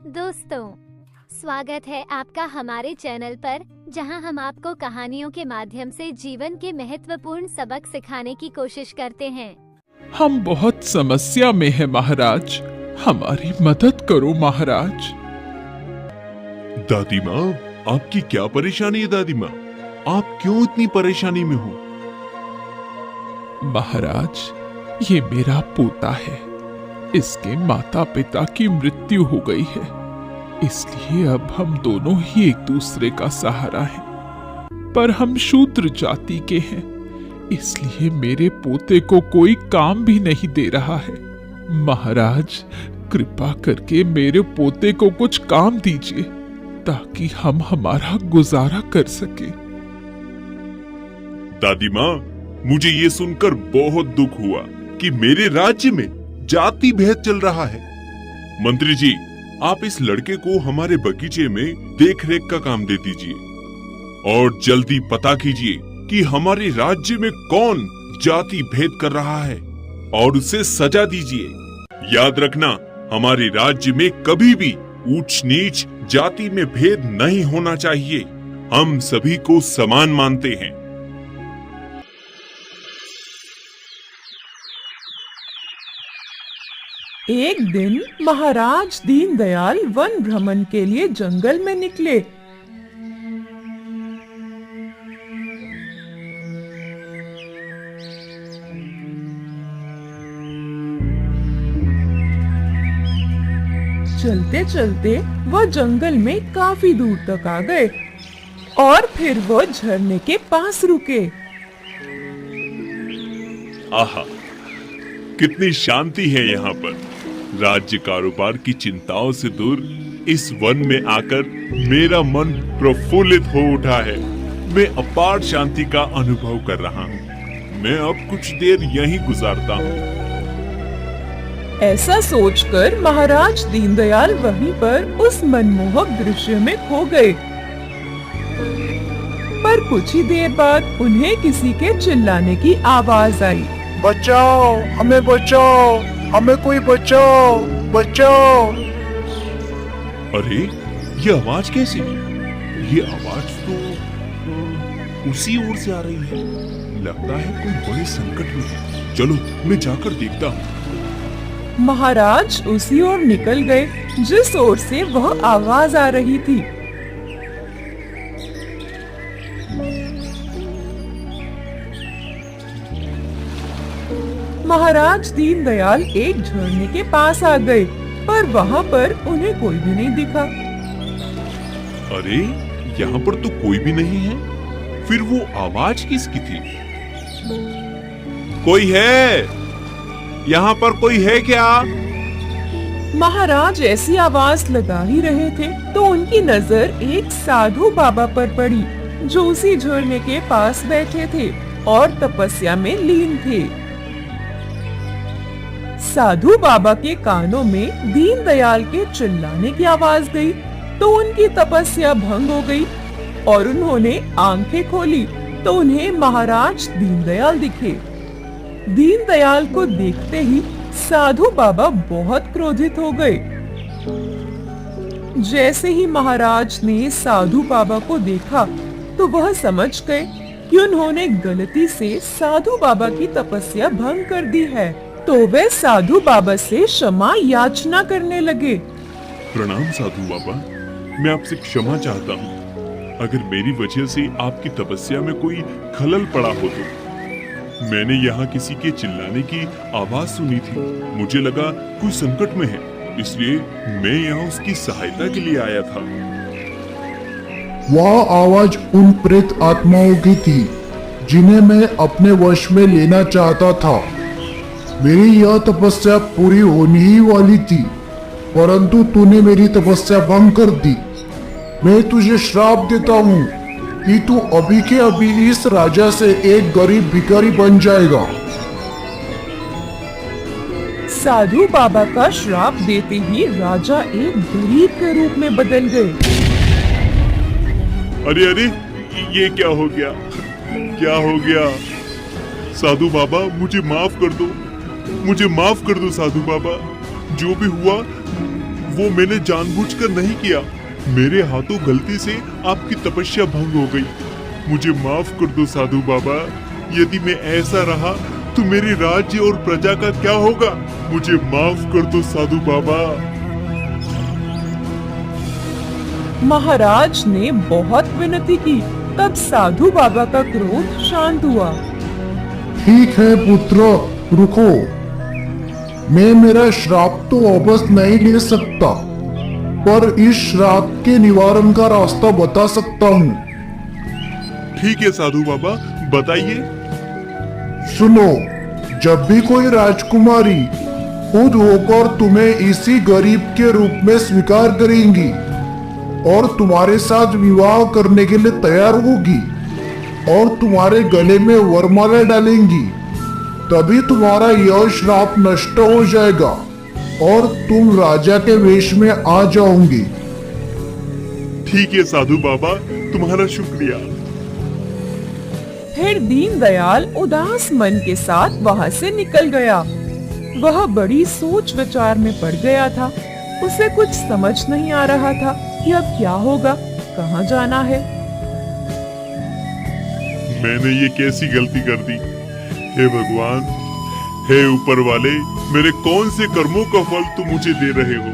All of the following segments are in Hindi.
दोस्तों, स्वागत है आपका हमारे चैनल पर, जहां हम आपको कहानियों के माध्यम से जीवन के महत्वपूर्ण सबक सिखाने की कोशिश करते हैं। हम बहुत समस्या में हैं महाराज, हमारी मदद करो महाराज। दादी माँ, आपकी क्या परेशानी है दादी माँ? आप क्यों इतनी परेशानी में हो? महाराज, ये मेरा पोता है। इसके माता पिता की मृत्यु हो गई है, इसलिए अब हम दोनों ही एक दूसरे का सहारा हैं। पर हम शूद्र जाति के हैं, इसलिए मेरे पोते को कोई काम भी नहीं दे रहा है। महाराज, कृपा करके मेरे पोते को कुछ काम दीजिए ताकि हम हमारा गुजारा कर सके। दादी माँ, मुझे ये सुनकर बहुत दुख हुआ कि मेरे राज्य में जाति भेद चल रहा है। मंत्री जी, आप इस लड़के को हमारे बगीचे में देखरेख का काम दे दीजिए और जल्दी पता कीजिए कि हमारे राज्य में कौन जाति भेद कर रहा है और उसे सजा दीजिए। याद रखना, हमारे राज्य में कभी भी ऊंच नीच जाति में भेद नहीं होना चाहिए। हम सभी को समान मानते हैं। एक दिन महाराज दीनदयाल वन भ्रमण के लिए जंगल में निकले। चलते चलते वह जंगल में काफी दूर तक आ गए और फिर वह झरने के पास रुके। आहा, कितनी शांति है यहाँ पर। राज्य कारोबार की चिंताओं से दूर इस वन में आकर मेरा मन प्रफुल्लित हो उठा है। मैं अपार शांति का अनुभव कर रहा हूँ। मैं अब कुछ देर यहीं गुजारता हूँ। ऐसा सोचकर महाराज दीनदयाल वहीं पर उस मनमोहक दृश्य में खो गए। पर कुछ ही देर बाद उन्हें किसी के चिल्लाने की आवाज आई। बचाओ, हमें बचाओ, हमें कोई बचाओ, बचाओ। अरे, ये आवाज कैसी है? ये आवाज तो उसी ओर से आ रही है। लगता है कोई बड़े संकट में है। चलो, मैं जाकर देखता हूँ। महाराज उसी ओर निकल गए जिस ओर से वह आवाज आ रही थी। महाराज दीनदयाल एक झरने के पास आ गए, पर वहाँ पर उन्हें कोई भी नहीं दिखा। अरे, यहाँ पर तो कोई भी नहीं है। फिर वो आवाज किसकी थी? कोई है? यहाँ पर कोई है क्या? महाराज ऐसी आवाज लगा ही रहे थे तो उनकी नजर एक साधु बाबा पर पड़ी, जो उसी झरने के पास बैठे थे और तपस्या में लीन थे। साधु बाबा के कानों में दीनदयाल के चिल्लाने की आवाज गई तो उनकी तपस्या भंग हो गई और उन्होंने आंखें खोली तो उन्हें महाराज दीनदयाल दिखे। दीनदयाल को देखते ही साधु बाबा बहुत क्रोधित हो गए। जैसे ही महाराज ने साधु बाबा को देखा तो वह समझ गए कि उन्होंने गलती से साधु बाबा की तपस्या भंग कर दी है, तो वे साधु बाबा से क्षमा याचना करने लगे। प्रणाम साधु बाबा, मैं आपसे क्षमा चाहता हूँ। अगर मेरी वजह से आपकी तपस्या में कोई खलल पड़ा हो तो। मैंने यहाँ किसी के चिल्लाने की आवाज सुनी थी। मुझे लगा कोई संकट में है, इसलिए मैं यहाँ उसकी सहायता के लिए आया था। वह आवाज उन प्रेत आत्माओं की थी जिन्हें मैं अपने वश में लेना चाहता था। मेरी यह तपस्या पूरी होने ही वाली थी, परंतु तूने मेरी तपस्या भंग कर दी। मैं तुझे श्राप देता हूँ कि तू अभी के अभी इस राजा से एक गरीब भिखारी बन जाएगा। साधु बाबा का श्राप देते ही राजा एक गरीब के रूप में बदल गए। अरे अरे, ये क्या हो गया? क्या हो गया? साधु बाबा, मुझे माफ कर दो। मुझे माफ कर दो साधु बाबा। जो भी हुआ वो मैंने जानबूझकर नहीं किया। मेरे हाथों गलती से आपकी तपस्या भंग हो गई। मुझे माफ कर दो साधु बाबा। यदि मैं ऐसा रहा तो मेरे राज्य और प्रजा का क्या होगा? मुझे माफ कर दो साधु बाबा। महाराज ने बहुत विनती की, तब साधु बाबा का क्रोध शांत हुआ। ठीक है पुत्र, रुको। मैं मेरा श्राप तो वापस नहीं ले सकता, पर इस श्राप के निवारण का रास्ता बता सकता हूँ। ठीक है साधु बाबा, बताइए। सुनो, जब भी कोई राजकुमारी खुद होकर तुम्हें इसी गरीब के रूप में स्वीकार करेंगी और तुम्हारे साथ विवाह करने के लिए तैयार होगी और तुम्हारे गले में वरमाला डालेंगी, तभी तुम्हारा यह श्राप नष्ट हो जाएगा और तुम राजा के वेश में आ जाओगी। ठीक है साधु बाबा, तुम्हारा शुक्रिया। फिर दीनदयाल उदास मन के साथ वहाँ से निकल गया। वह बड़ी सोच विचार में पड़ गया था। उसे कुछ समझ नहीं आ रहा था कि अब क्या होगा, कहाँ जाना है। मैंने ये कैसी गलती कर दी? हे भगवान, हे ऊपर वाले, मेरे कौन से कर्मों का फल तुम मुझे दे रहे हो?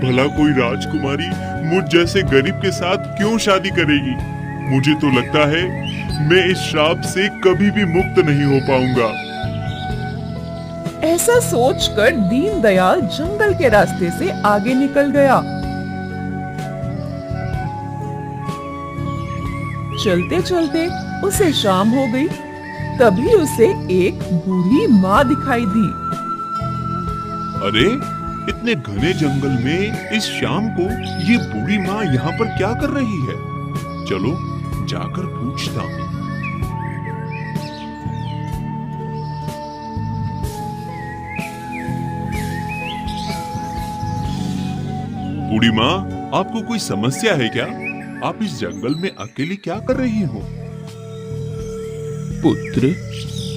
भला कोई राजकुमारी मुझ जैसे गरीब के साथ क्यों शादी करेगी? मुझे तो लगता है मैं इस श्राप से कभी भी मुक्त नहीं हो पाऊंगा। ऐसा सोचकर दीनदयाल जंगल के रास्ते से आगे निकल गया। चलते चलते उसे शाम हो गई। तभी उसे एक बूढ़ी माँ दिखाई दी। अरे, इतने घने जंगल में इस शाम को ये बूढ़ी माँ यहाँ पर क्या कर रही है? चलो जाकर पूछता हूँ। बूढ़ी माँ, आपको कोई समस्या है क्या? आप इस जंगल में अकेली क्या कर रही हो? पुत्र,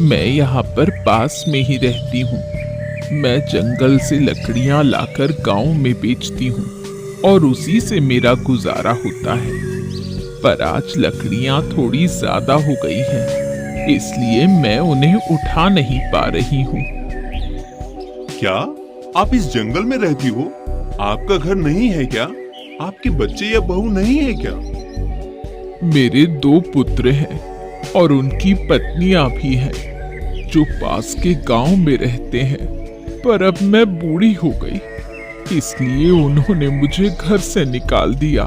मैं यहाँ पर पास में ही रहती हूँ। मैं जंगल से लकड़ियाँ लाकर गांव में बेचती हूँ और उसी से मेरा गुजारा होता है। पर आज लकड़ियाँ थोड़ी ज्यादा हो गई हैं, इसलिए मैं उन्हें उठा नहीं पा रही हूँ। क्या आप इस जंगल में रहती हो? आपका घर नहीं है क्या? आपके बच्चे या बहू नहीं है क्या? मेरे 2 पुत्र हैं और उनकी पत्नियां भी हैं, जो पास के गांव में रहते हैं। पर अब मैं बूढ़ी हो गई, इसलिए उन्होंने मुझे घर से निकाल दिया।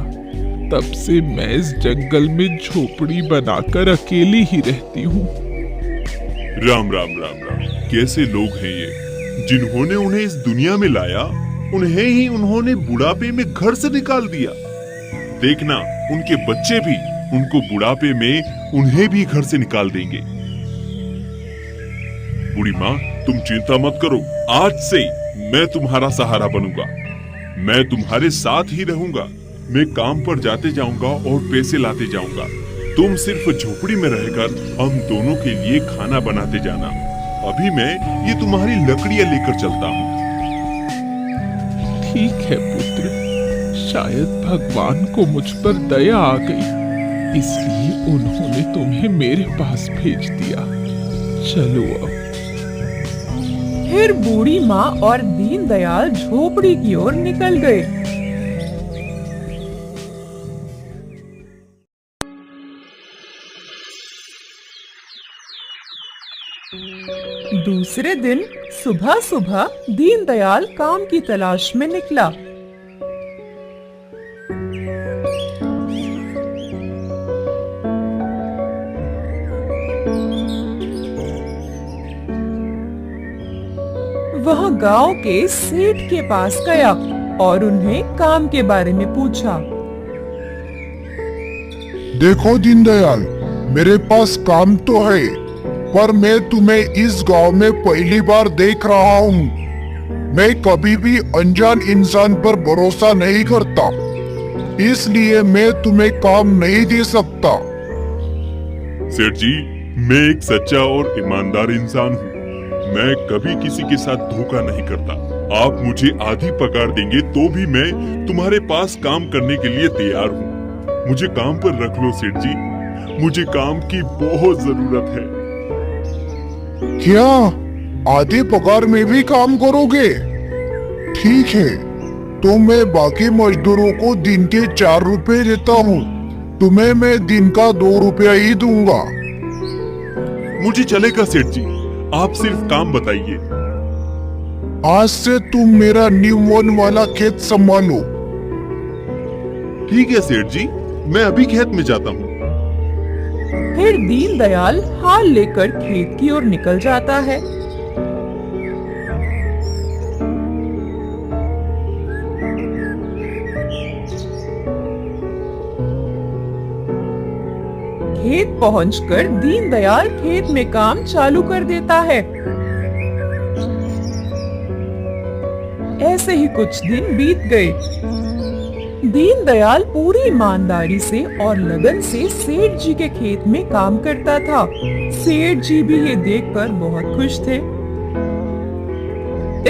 तब से मैं इस जंगल में झोपड़ी बनाकर अकेली ही रहती हूँ। राम राम राम राम। कैसे लोग हैं ये, जिन्होंने उन्हें इस दुनिया में लाया, उन्हें ही उन्होंने बुढ़ापे में घर से निकाल दिया। देखना, उनके बच्चे भी उनको बुढ़ापे में उन्हें भी घर से निकाल देंगे। बूढ़ी माँ, तुम चिंता मत करो। आज से मैं तुम्हारा सहारा बनूंगा। मैं तुम्हारे साथ ही रहूंगा। मैं काम पर जाते जाऊंगा और पैसे लाते जाऊंगा। तुम सिर्फ झोपड़ी में रहकर हम दोनों के लिए खाना बनाते जाना। अभी मैं ये तुम्हारी लकड़ियां लेकर चलता हूँ। ठीक है पुत्र, शायद भगवान को मुझ पर दया आ गई, इसलिए उन्होंने तुम्हें मेरे पास भेज दिया। चलो अब। फिर बूढ़ी माँ और दीनदयाल झोपड़ी की ओर निकल गए। दूसरे दिन सुबह सुबह दीनदयाल काम की तलाश में निकला। वह गांव के सेठ के पास गया और उन्हें काम के बारे में पूछा। देखो दीनदयाल, मेरे पास काम तो है, पर मैं तुम्हें इस गांव में पहली बार देख रहा हूँ। मैं कभी भी अनजान इंसान पर भरोसा नहीं करता, इसलिए मैं तुम्हें काम नहीं दे सकता। सेठ जी, मैं एक सच्चा और ईमानदार इंसान हूँ। मैं कभी किसी के साथ धोखा नहीं करता। आप मुझे आधी पगार देंगे तो भी मैं तुम्हारे पास काम करने के लिए तैयार हूँ। मुझे काम पर रख लो सेठ जी, मुझे काम की बहुत जरूरत है। क्या आधे पगार में भी काम करोगे? ठीक है, तो मैं बाकी मजदूरों को दिन के 4 रुपए देता हूँ, तुम्हें मैं दिन का 2 रुपया ही दूंगा। मुझे चलेगा सेठ जी, आप सिर्फ काम बताइए। आज से तुम मेरा न्यू वन वाला खेत संभालो। ठीक है सेठ जी, मैं अभी खेत में जाता हूँ। फिर दीनदयाल हाल लेकर खेत की ओर निकल जाता है। खेत पहुंचकर दीनदयाल खेत में काम चालू कर देता है। ऐसे ही कुछ दिन बीत गए। दीनदयाल पूरी ईमानदारी से और लगन से सेठ जी के खेत में काम करता था। सेठ जी भी ये देखकर बहुत खुश थे,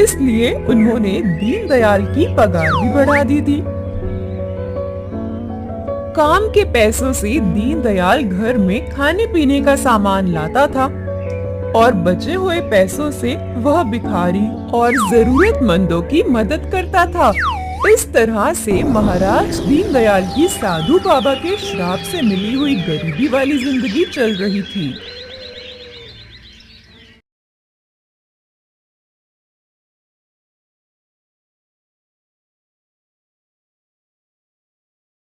इसलिए उन्होंने दीनदयाल की पगार भी बढ़ा दी थी। काम के पैसों से दीनदयाल घर में खाने पीने का सामान लाता था और बचे हुए पैसों से वह भिखारी और जरूरतमंदों की मदद करता था। इस तरह से महाराज दीनदयाल की साधु बाबा के श्राप से मिली हुई गरीबी वाली जिंदगी चल रही थी।